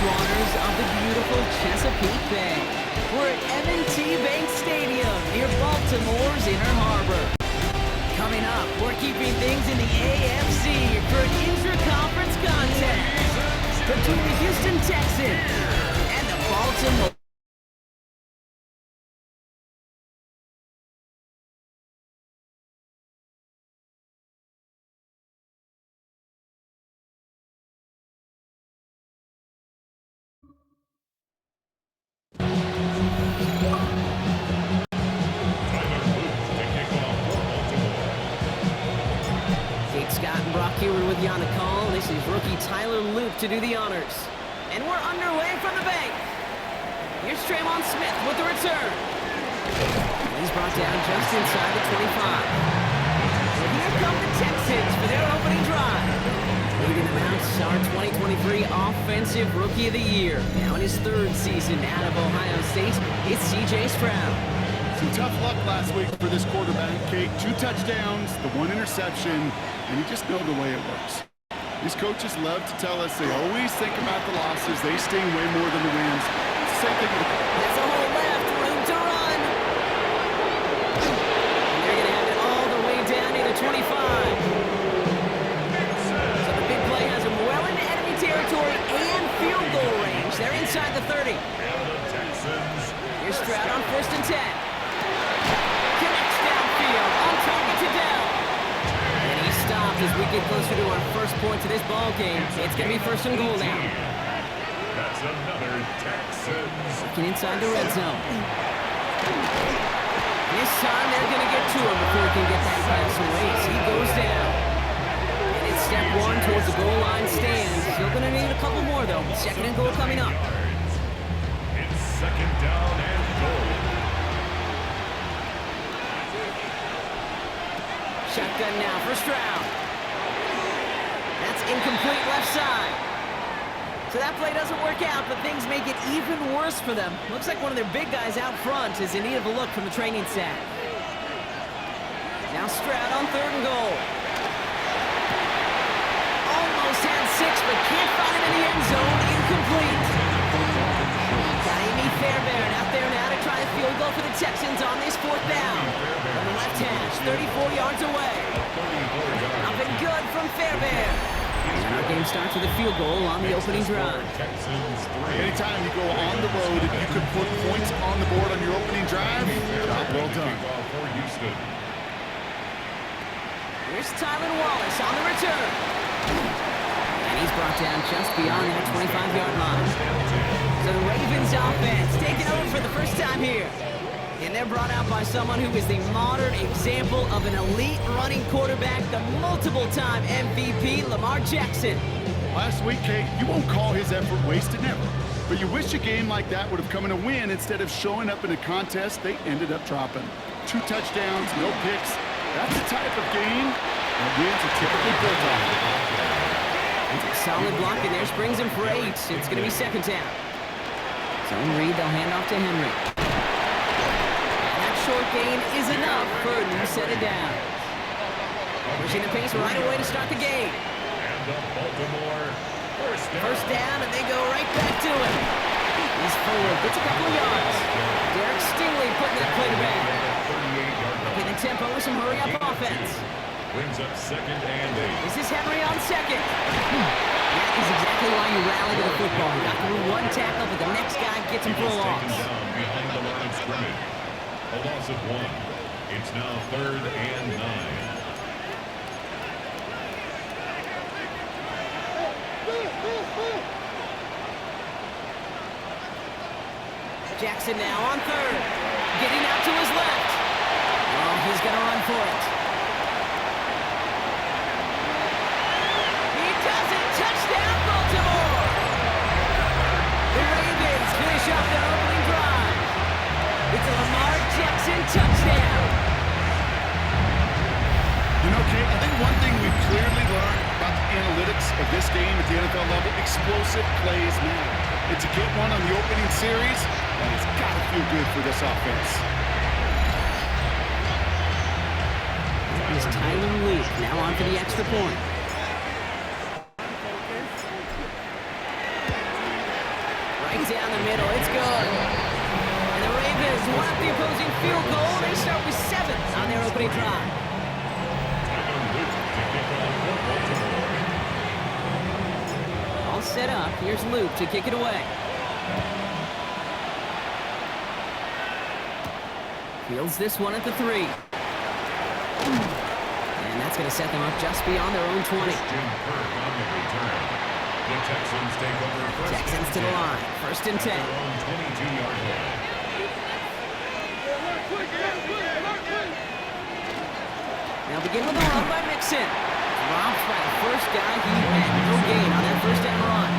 waters of the beautiful Chesapeake Bay. We're at M&T Bank Stadium near Baltimore's Inner Harbor. Coming up, we're keeping things in the AFC for an intra-conference contest between the Houston Texans and the Baltimore. With you on the call. This is rookie Tyler Luke to do the honors. And we're underway from the bank. Here's Traymon Smith with the return. He's brought down just inside the 25. And here come the Texans for their opening drive. Leading them out, our 2023 Offensive Rookie of the Year. Now in his third season out of Ohio State, it's C.J. Stroud. Some tough luck last week for this quarterback, Kate. 2 touchdowns, the 1 interception, and you just know the way it works. These coaches love to tell us they always think about the losses. They sting way more than the wins. It's the same thing with the... That's a hole left, room to run. And they're going to have it all the way down near the 25. So the big play has them well into enemy territory and field goal range. They're inside the 30. Here's Stroud on 1st and 10. Connects downfield, on target to Dell. And he stopped as we get closer to our first point to this ball game. It's going to be 1st and goal now. That's another Texans. Looking inside the red zone. This time they're going to get to him before he can get that pass away. So he goes down. And it's step 1 towards the goal line stand. Still going to need a couple more though. 2nd and goal coming up. It's 2nd down and goal. Shotgun now for Stroud. That's incomplete left side. So that play doesn't work out, but things make it even worse for them. Looks like one of their big guys out front is in need of a look from the training staff. Now Stroud on 3rd and goal. Almost had 6, but can't find him in the end zone. Incomplete. Got Amy Fairbairn out there now to try a field goal for the Texans on this 4th down. From the left hash, 34 yards away. Nothing good from Fairbairn. And our game starts with a field goal on the opening drive. Anytime you go on the road, if you could put points on the board on your opening drive, job well done. Here's Tyler Wallace on the return. And he's brought down just beyond that 25-yard line. So the Ravens offense taking over for the first time here. And they're brought out by someone who is the modern example of an elite running quarterback, the multiple-time MVP, Lamar Jackson. Last week, Kate, you won't call his effort wasted, never. But you wish a game like that would have come in a win instead of showing up in a contest they ended up dropping. 2 touchdowns, no picks. That's the type of game that wins are typically built on. It's a solid block in there, springs him for 8. It's going to be 2nd down. Zone read, they'll hand off to Henry. Short gain is enough for a new set of downs. Pushing the pace right away to start the game. And the Baltimore first down, and they go right back to him. He's forward, gets a couple of yards. Derek Stingley putting that play to bed. Upping the tempo with some hurry-up offense. Brings up 2nd and 8. This is Henry on 2nd. That is exactly why you rally to the football. You got through 1 tackle, but the next guy gets him for a loss. Down behind the line of scrimmage. A loss of 1. It's now 3rd and 9. Jackson now on 3rd. Getting out to his left. Oh, he's going to run for it. He does it. Touchdown, Baltimore. The Ravens finish off their opening drive. It's a Lamar Jackson touchdown. You know, Kate, I think one thing we've clearly learned about the analytics of this game at the NFL level, explosive plays matter. And to get one on the opening series, well, it's got to feel good for this offense. It's Tyler Luke now on for the extra point. middle. It's good. And the Ravens want up the opposing field goal. They start with 7 on their opening drive. All set up. Here's Luke to kick it away. Fields this one at the 3. And that's going to set them up just beyond their own 20. The Texans take over first. Texans to the line. First and 10. 22-yard line. Now begin with a run by Mixon. Dropped by the first guy he had. No gain on that first down run.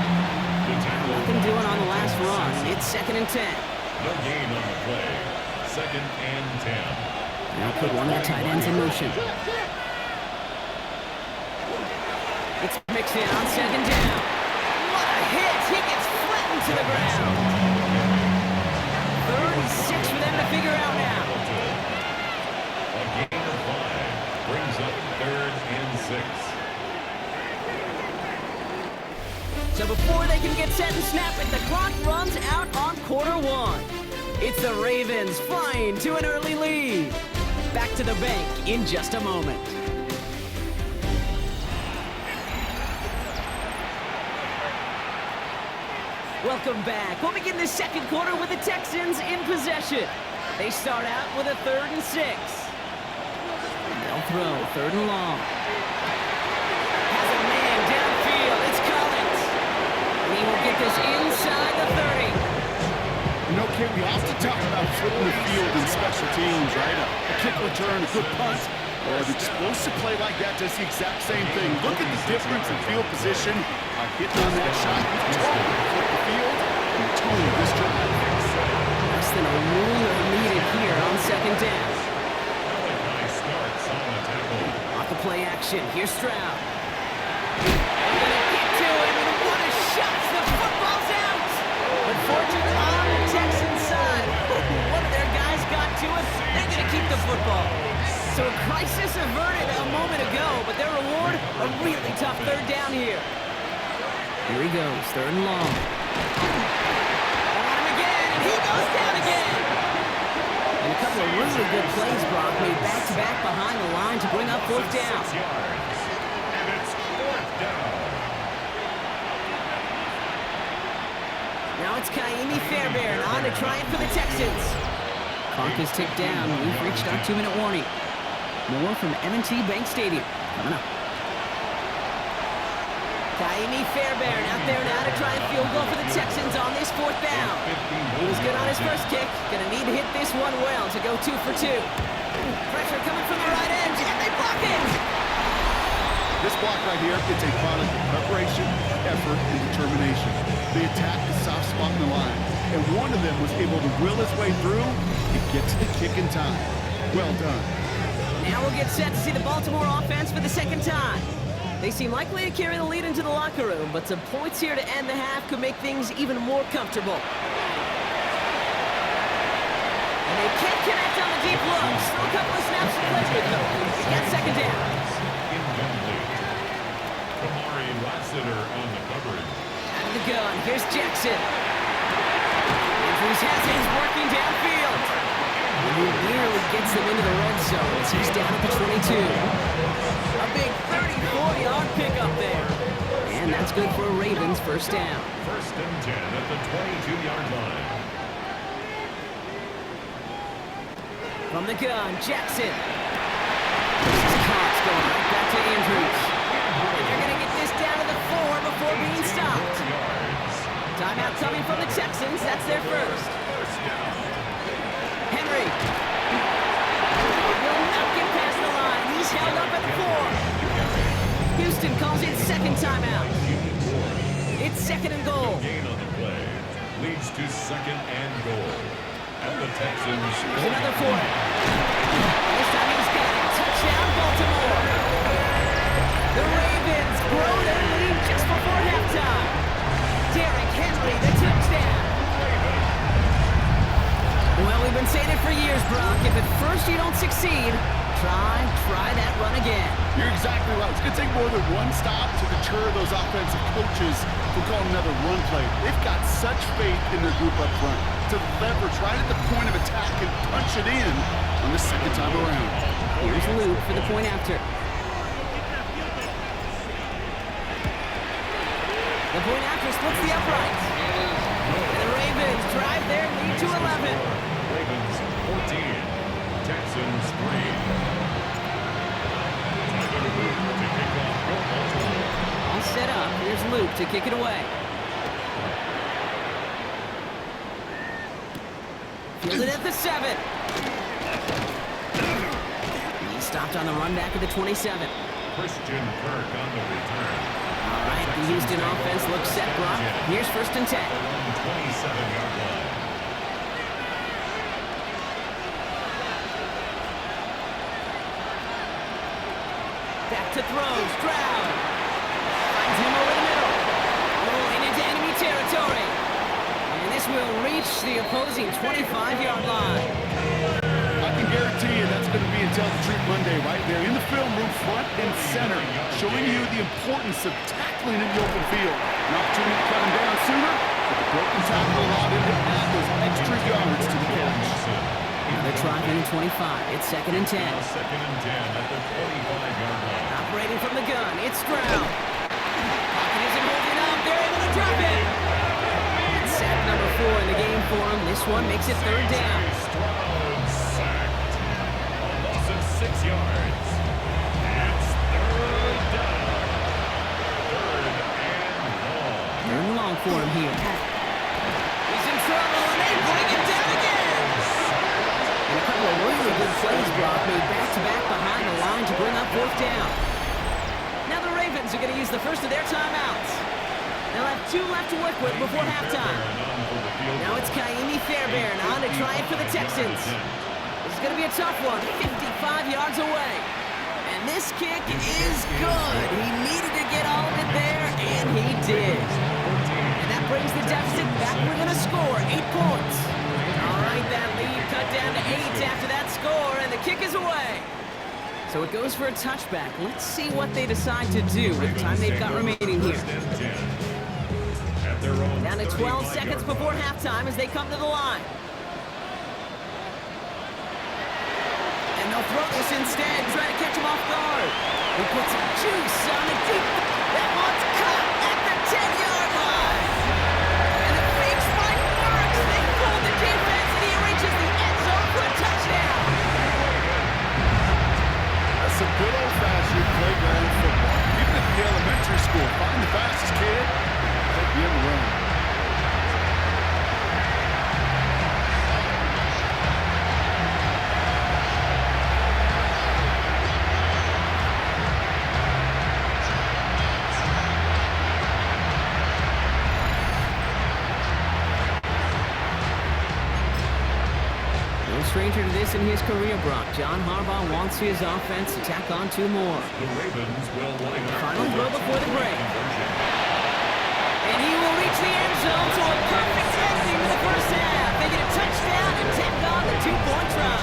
Nothing doing on the last run. It's 2nd and 10. No gain on the play. 2nd and 10. Now put one of the tight ends in motion. It's Mixon on 2nd down. What a hit! He gets flattened to the ground. 3rd and 6 for them to figure out now. A gain of 5 brings up 3rd and 6. So before they can get set and snap it, the clock runs out on quarter 1. It's the Ravens flying to an early lead. Back to the bank in just a moment. Welcome back. We'll begin the second quarter with the Texans in possession. They start out with a 3rd and 6. They'll throw 3rd and long. Has a man downfield. It's Collins. And he will get this inside the 30. You know, Kate, we often talk about flipping the field in special teams, right? A kick return, a good punt. Well, an explosive play like that does the exact same thing. Look at the difference in field position. By hitting on that shot, you totally flip the field and totally this drive. Less than a ruler needed here on 2nd down. Nice starts on the tackle. Off the play action. Here's Stroud. They're going to get to him, and what a shot! The football's out! But fortune on the Texans side. One of their guys got to it. They're going to keep the football. So a crisis averted a moment ago, but their reward, a really tough 3rd down here. Here he goes, 3rd and long. On him again, and he goes down again. And a couple of really good plays, Brock, made back-to-back behind the line to bring up 4th down. 6 yards. And it's 4th down. Now it's Kaimi Fairbairn on to try it for the Texans. Clock is ticked down. We've reached our 2-minute warning. More from M&T Bank Stadium coming up. Kaimi Fairbairn out there now to try and field goal for the Texans on this 4th down. He was good on his first kick. Going to need to hit this one well to go 2 for 2. Pressure coming from the right edge, and they block it. This block right here, it's a product of preparation, effort, and determination. They attacked the soft spot in the line, and one of them was able to will his way through and get to the kick in time. Well done. Now we'll get set to see the Baltimore offense for the 2nd time. They seem likely to carry the lead into the locker room, but some points here to end the half could make things even more comfortable. And they can't connect on the deep look. Still a couple of snaps to play with, though. They get 2nd down. Incomplete. Kamari Lassiter on the coverage. Out of the gun. Here's Jackson. Andrews has his working downfield. And he nearly gets them into the red zone as he's down at the 22. A big 34-yard pickup there. And that's good for a Ravens 1st down. 1st and 10 at the 22-yard line. From the gun, Jackson. This is Cox going right back to Andrews. And they're going to get this down to the 4 before being stopped. Timeout coming from the Texans. That's their first. Henry. Will not get past the line. He's held up at the 4. Houston calls it 2nd timeout. It's 2nd and goal. Gain on the play leads to 2nd and goal. At the Texans. There's another 4. This time he's got it. Touchdown, Baltimore. The Ravens grow their lead just before halftime. Derrick Henry, the touchdown. Well, we've been saying it for years, Brock. If at first you don't succeed, try that run again. You're exactly right. It's going to take more than one stop to deter those offensive coaches from calling another run play. They've got such faith in their group up front to leverage right at the point of attack and punch it in on the second time around. Here's Luke for the point after. The point after splits the uprights. And the Ravens drive their lead to 11. Ravens 14, Texans 3. All set up. Here's Luke to kick it away. Fielded at the 7. He stopped on the run back at the 27. Christian Kirk on the return. All right, the Houston offense looks set, Brock. Here's 1st and 10. 27-yard line. Back to throw. Stroud. Finds him over the middle. Rolling into enemy territory. And this will reach the opposing 25-yard line. I can guarantee you that's going to be a Tell the Truth Monday right there in the film room, front and center, showing you the importance of tackling in the open field. An opportunity to cut him down sooner, but the broken tackle allowed him to add those extra yards to the catch. Now they're trying 25. It's 2nd and 10. Now 2nd and 10 at the 25-yard line. Operating from the gun, it's Stroud. Pocket isn't holding up. They're able to drop it. It's sack number 4 in the game for him. This one makes it 3rd down. Stroud sacked. A loss of 6 yards. It's 3rd down. 3rd and long. 3rd and long for him here. He's in trouble, and they bring him down again. And a couple of really good plays, Brock, made back-to-back behind the line to bring up 4th down. Now the Ravens are going to use the first of their timeouts. They'll have 2 left to work with before halftime. Now it's Kaimi Fairbairn on to try it for the Texans. This is going to be a tough one, 55 yards away. And this kick is good. He needed to get all of it there, and he did. And that brings the deficit back within a score, 8 points. All right, that lead cut down to 8 after that score, and the kick is away. So it goes for a touchback. Let's see what they decide to do with the time they've got remaining here. Down to 12 seconds before halftime as they come to the line. And they'll throw this instead, try to catch him off guard. He puts some juice on the deep. That one's caught at the 10-yard line. And the fake spike works. They pull the defense, and he reaches the end zone for a touchdown. That's some good old-fashioned playground football. Even at the elementary school, find the fastest kid, help you ever run. Stranger to this in his career, Brock. John Harbaugh wants his offense to tack on 2 more. The Ravens will line up. Final throw before the break. And he will reach the end zone to a perfect ending to the first half. They get a touchdown and tack on the 2-point try.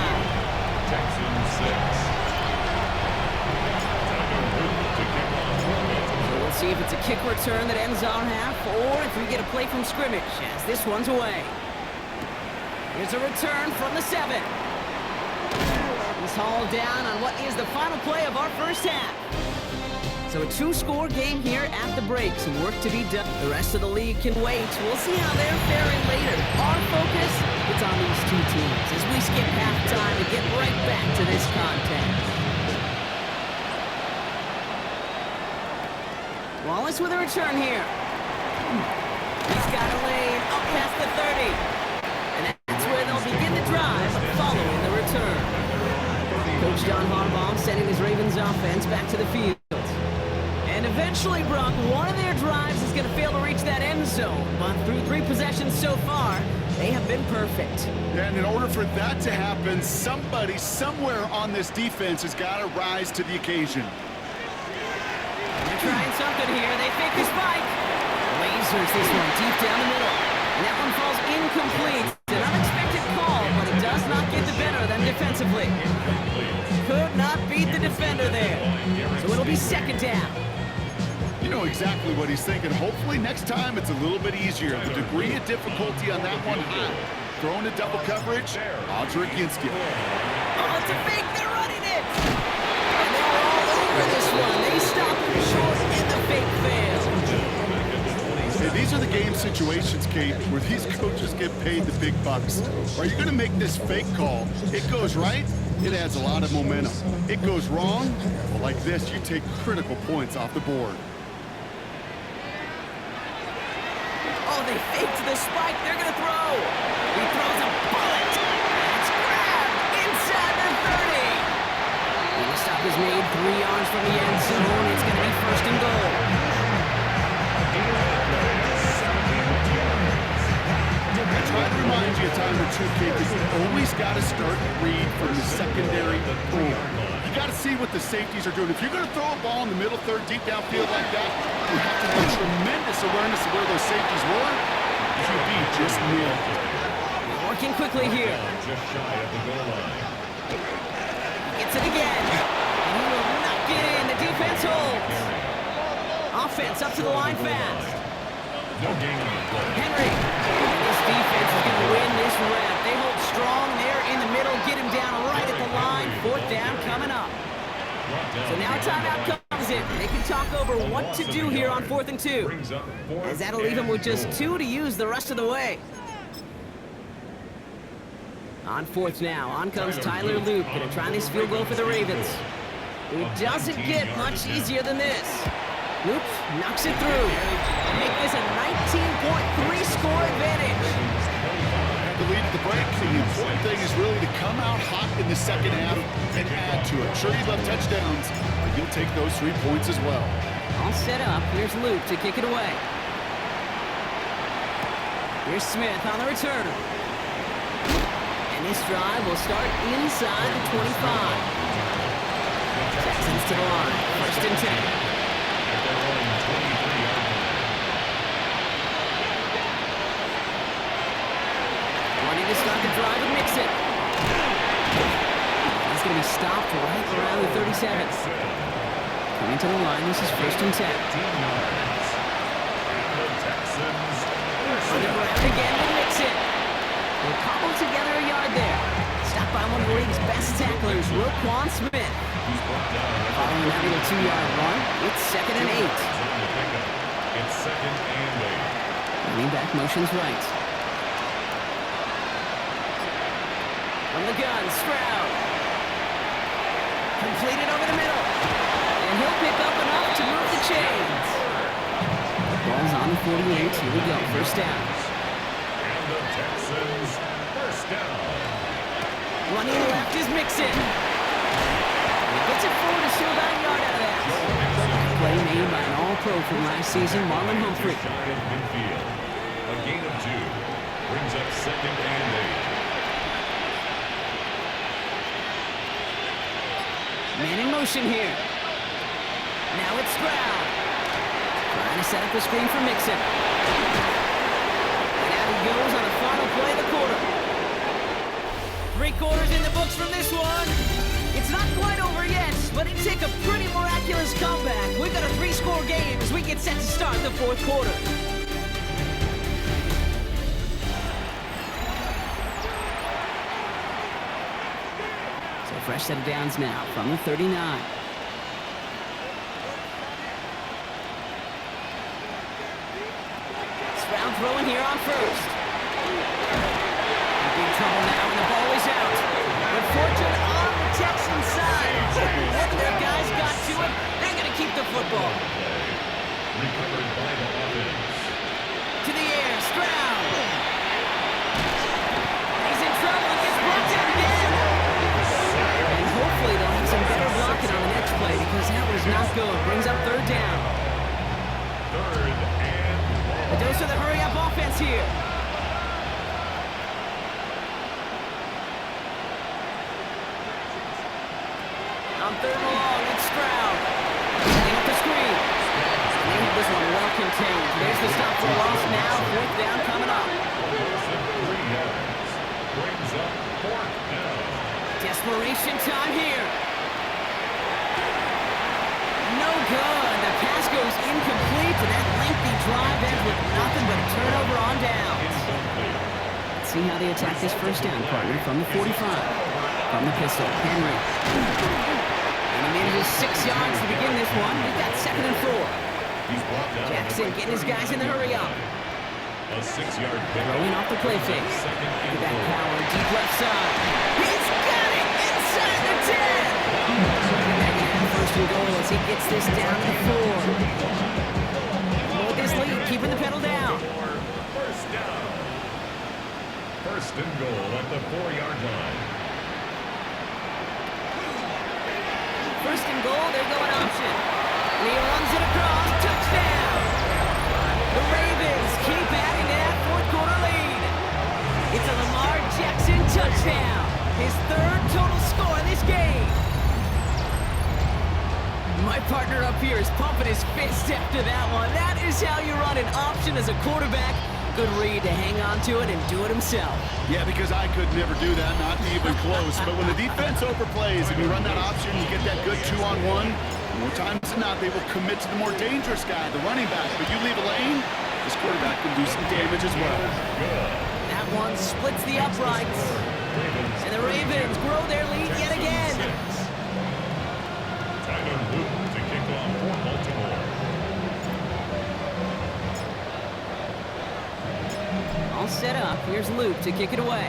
Texans 6. So we'll see if it's a kick return that ends our half, or if we get a play from scrimmage, as this one's away. Here's a return from the 7. He's hauled down on what is the final play of our first half. So a 2-score game here at the break. Some work to be done. The rest of the league can wait. We'll see how they're faring later. Our focus is on these 2 teams as we skip halftime and get right back to this contest. Wallace with a return here. He's got a lane up past the 30. Begin the drive following the return. Coach John Harbaugh sending his Ravens offense back to the field. And eventually, Brock, one of their drives is going to fail to reach that end zone. But through 3 possessions so far, they have been perfect. And in order for that to happen, somebody somewhere on this defense has got to rise to the occasion. They're trying something here. They fake the spike. Lasers this one deep down the middle. And that one falls incomplete. An unexpected call, but it does not get the better of them defensively. Could not beat the defender there. So it'll be second down. You know exactly what he's thinking. Hopefully next time it's a little bit easier. The degree of difficulty on that one high. Throwing a double coverage, odds are against you. Oh, it's a fake. They're running it. And they were all over this one. They stopped him short and the fake failed. Hey, these are the game situations, Kate, where these coaches get paid the big bucks. Are you going to make this fake call? It goes right, it adds a lot of momentum. It goes wrong, well, like this, you take critical points off the board. Oh, they faked the spike. They're going to throw. He throws a bullet. It's grabbed inside the 30. And the stop is made 3 yards from the end zone. It's going to be first and goal. I try to remind you a time or two, Kate, that you always got to start and read from the secondary pool. You got to see what the safeties are doing. If you're going to throw a ball in the middle third, deep downfield like that, you have to have tremendous awareness of where those safeties were. QB just nailed it. Working quickly here. Just shy of the goal line. Gets it again. And he will not get in. The defense holds. Offense up to the line fast. No gain on the play. Henry. This defense is going to win this rep. They hold strong there in the middle. Get him down right at the line. Fourth down coming up. So now timeout comes in. They can talk over what to do here on 4th and 2. As that'll leave them with just 2 to use the rest of the way. On 4th now, on comes Tyler Luke. Gonna try this field goal for the Ravens. It doesn't get much easier than this. Luke knocks it through. And make this a 19.3 score advantage. The lead at the break. The important thing is really to come out hot in the second half and add to it. Sure, you love touchdowns, but you'll take those 3 points as well. All set up. Here's Luke to kick it away. Here's Smith on the return. And this drive will start inside the 25. Texans to the line. First and 10. Running to start the drive with Mixon. He's going to be stopped right around the 37. Coming to the line, this is first and 10. On the ground again with Mixon. They'll cobble together a yard there. Stopped by one of the league's best tacklers, Roquan Smith. Following that little 2-yard run, it's second and 8. It's second and 8. Running back motions right. From the gun, Stroud. Completed over the middle. And he'll pick up enough to move the chains. Ball's on the 48. Here we go. First down. And the Texans first down. Running left is Mixon. He gets it forward to steal about a yard out of that. Play made by an All-Pro from last season, Marlon Humphrey. Shy of midfield. A gain of 2. Brings up second and 8. Man in motion here. Now it's Stroud. Trying to set up the screen for Mixon. And out he goes on the final play of the quarter. 3 quarters in the books from this one. It's not quite over yet, but it took a pretty miraculous comeback. We've got a 3-score game as we get set to start the 4th quarter. Fresh set of downs now from the 39. Stroud throwing here on first. In big trouble now, and the ball is out. But fortune on the Texans side. One of their guys got to it. They're going to keep the football. Recovered by the offense. To the air, Stroud. He's in trouble and gets brought down again. Hopefully they'll have some better blocking on the next play because that was not good. Brings up third down. Third and 1. A dose of the hurry-up offense here. On third and long, it's Stroud. Setting up the screen. And this one well contained. There's the stop for loss now. Fourth down coming up. Brings up fourth down. Desperation time here. No good. The pass goes incomplete, and that lengthy drive ends with nothing but a turnover on downs. Let's see how they attack this first down, partner, from the 45. From the pistol, Henry. And he manages 6 yards to begin this one. We've got 2nd and 4. Jackson getting his guys in the hurry up. A 6-yard pick. Throwing off the play fake. Look at that power, deep left side. He's got it inside the 10. First and goal as he gets this down to the 4. Hold this lead, keeping the pedal down. First down. First and goal at the 4-yard line. First and goal, they're going option. And he runs it across, touchdown. The Ravens keep adding to that 4th quarter lead. It's a Lamar Jackson touchdown. His 3rd total score in this game. My partner up here is pumping his fist after that one. That is how you run an option as a quarterback. Good read to hang on to it and do it himself. Yeah, because I could never do that, not even close. But when the defense overplays and you run that option, you get that good 2-on-1. More times than not, they will commit to the more dangerous guy, the running back. But you leave a lane, this quarterback can do some damage as well. That one splits the uprights. And the Ravens grow their lead yet again. Tyler Luke to kick off for Baltimore. All set up. Here's Luke to kick it away.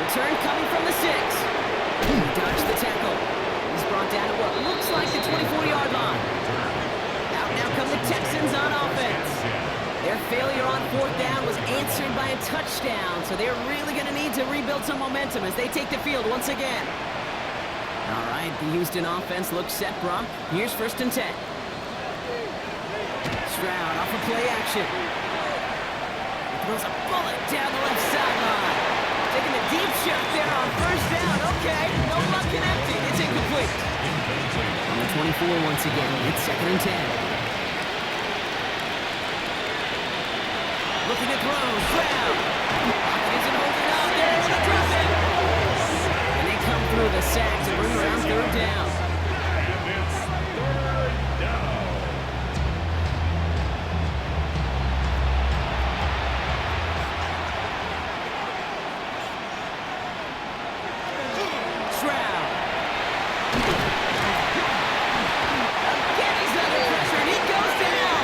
Return coming from the 6. Dodged the tackle. He's brought down at what looks like the 24-yard line. Out now come the Texans on offense. Their failure on 4th down was answered by a touchdown, so they're really going to need to rebuild some momentum as they take the field once again. All right, the Houston offense looks set, Brock. Here's 1st and 10. Stroud off of play action. He throws a bullet down the left sideline. Taking a deep shot there on 1st down. Okay, no luck connected. It's incomplete. On the 24 once again, it's 2nd and 10. Looking to throw, Stroud. Isn't holding up. They're able to drop it. And they come through the sack to bring around 3rd down. And it's 3rd down. Stroud. Again, he's under pressure, and he goes down.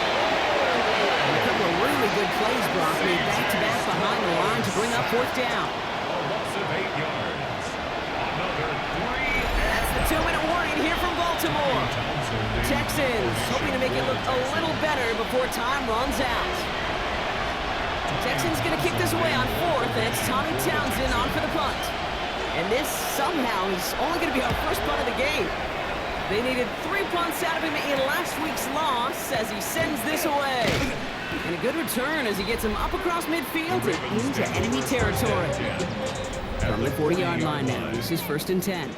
And a couple of really good plays, Brock, made back-to-back behind the line to bring up 4th down. A loss of 8 yards. Another 3. That's the 2-minute warning here from Baltimore. Texans hoping to make it look a little better before time runs out. Texans going to kick this away on 4th, and it's Tommy Townsend on for the punt. And this somehow is only going to be our first punt of the game. They needed 3 punts out of him in last week's loss as he sends this away. And a good return as he gets him up across midfield and into enemy territory. From the 40-yard line now, this is 1st and 10.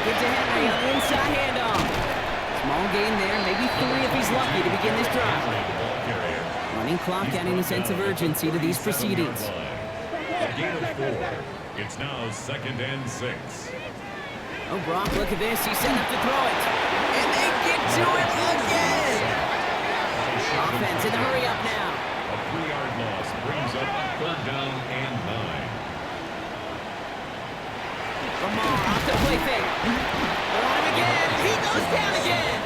Get to Henry on the inside handoff. Small gain there, maybe 3 if he's lucky to begin this drive. Running clock adding a sense of urgency to these proceedings. A gain of 4. It's now 2nd and 6. Oh, Brock, look at this. He's setting up to throw it. And they get to it again. Offense in the hurry up now. A 3-yard loss brings up 3rd down and 9. Lamar off the play fake. They're on him again. He goes down again.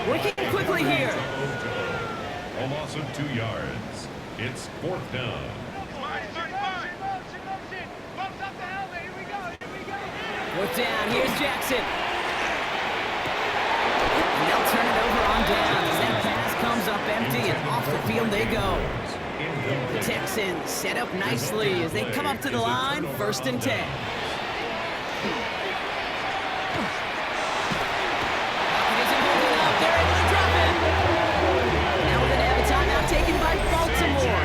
Working quickly here. A loss of 2 yards. It's 4th down. 4th down. Here's Jackson. And they'll turn it over on down as that pass comes up empty and off the field they go. The Texans set up nicely as they come up to the line. 1st and 10.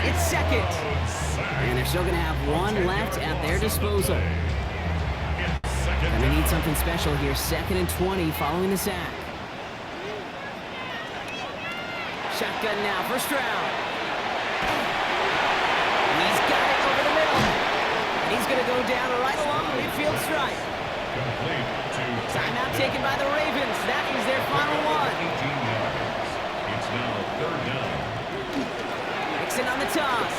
It's 2nd. And they're still going to have 1 left at their disposal. Coming need something special here. 2nd and 20 following the sack. Shotgun now, first round. He's got it over the middle. And he's going to go down right along the midfield stripe. Complete to Timeout taken by the Ravens. That is their final one. 18 yards. It's now 3rd down. Mixon on the toss.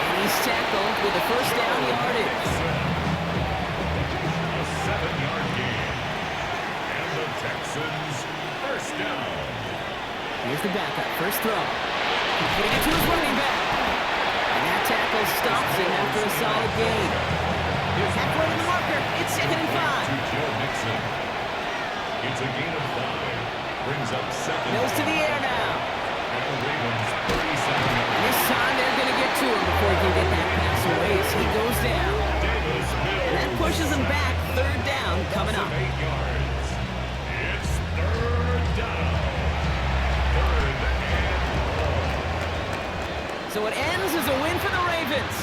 And he's tackled with the first down yardage. A 7-yard gain. And the Texans first down. Here's the backup, first throw. He's putting it to his running back. And that tackle stops him after a solid gain. Halfway to the marker, it's 2nd and 5. To Joe Mixon. It's a gain of 5. Brings up 2nd. Goes to the air now. And the Ravens 37 yards. This time they're going to get to him before he can get that pass away as he goes down. Davis Mills. And that pushes him back, 3rd down coming up. 8 yards. It's 3rd down. 3rd and 4. So it ends as a win for the Ravens.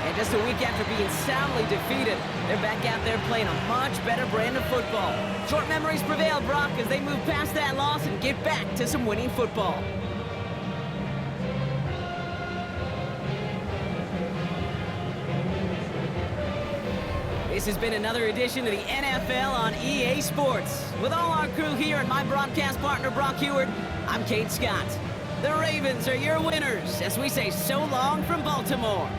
And just a week after being soundly defeated, they're back out there playing a much better brand of football. Short memories prevail, Brock, as they move past that loss and get back to some winning football. This has been another edition of the NFL on EA Sports. With all our crew here and my broadcast partner, Brock Heward, I'm Kate Scott. The Ravens are your winners as we say so long from Baltimore.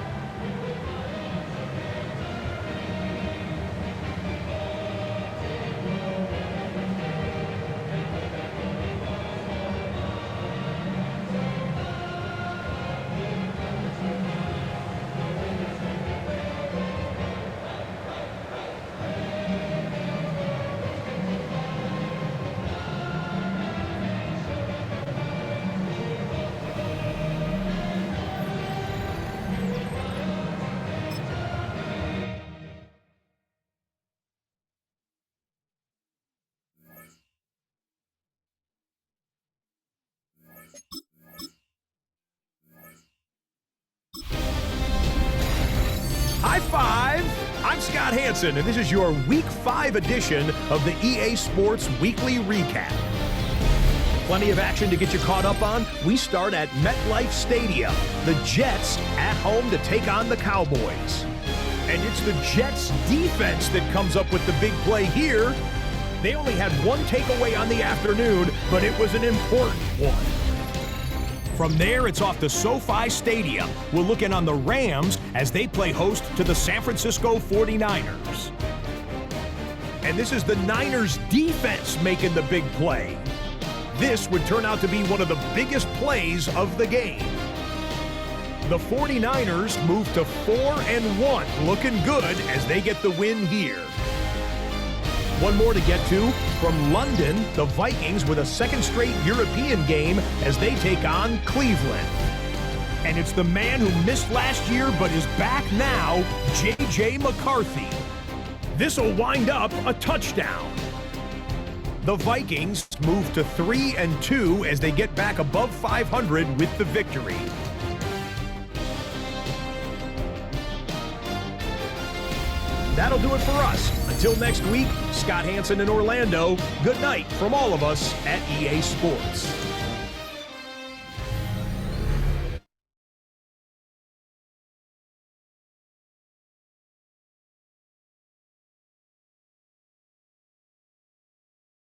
High five! I'm Scott Hansen, and this is your Week 5 edition of the EA Sports Weekly Recap. Plenty of action to get you caught up on. We start at MetLife Stadium. The Jets at home to take on the Cowboys. And it's the Jets defense that comes up with the big play here. They only had one takeaway on the afternoon, but it was an important one. From there, it's off to SoFi Stadium. We're looking on the Rams as they play host to the San Francisco 49ers. And this is the Niners defense making the big play. This would turn out to be one of the biggest plays of the game. The 49ers move to 4-1, looking good as they get the win here. One more to get to. From London, the Vikings with a second straight European game as they take on Cleveland. And it's the man who missed last year but is back now, J.J. McCarthy. This'll wind up a touchdown. The Vikings move to 3-2 as they get back above 500 with the victory. That'll do it for us. Until next week, Scott Hansen in Orlando, good night from all of us at EA Sports.